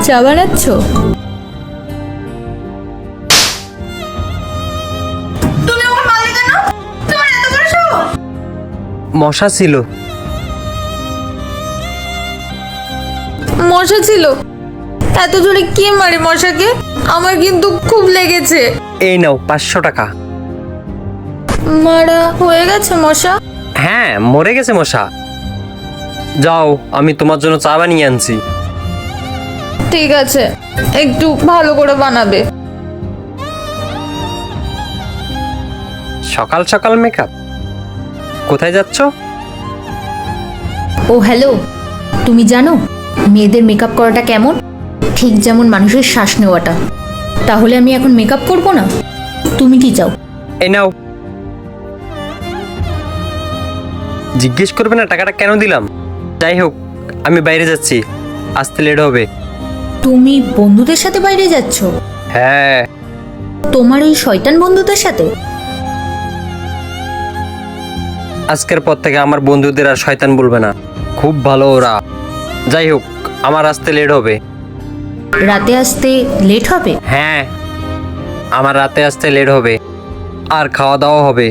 চা বানাচ্ছ? তুমি আমার মারলে কেন? তোমার এত বড় সাহস? মশা ছিল। মশা ছিল? এত জোরে কে মারে মশাকে? আমার কিন্তু খুব লেগেছে। এই নাও 500 টাকা। মারা হয়ে গেছে মশা? হ্যাঁ, মরে গেছে মশা। যাও, আমি তোমার জন্য চা বানিয়ে আনছি। ঠিক আছে, একটু ভালো করে বানাবে। সকাল সকাল মেকআপ? কোথায় যাচ্ছ? ও হ্যালো, তুমি জানো মেয়েদের মেকআপ করাটা কেমন? ঠিক যেমন মানুষের শ্বাস নেওয়াটা। তাহলে আমি এখন মেকআপ করব না? তুমি কি চাও? এই নাও। জিজ্ঞেস করবে না টাকাটা কেন দিলাম? যাই হোক, আমি বাইরে যাচ্ছি, আসতে লেট হবে। তুমি বন্ধুদের সাথে বাইরে যাচ্ছ? হ্যাঁ। তোমার এই শয়তান বন্ধুদের সাথে? আজকের পর থেকে আমার বন্ধুদের আর শয়তান বলবে না, খুব ভালো ওরা। যাই হোক, আমার আসতে লেট হবে। রাতে আসতে লেট হবে? হ্যাঁ, আমার রাতে আসতে লেট হবে, আর খাওয়া দাওয়া হবে।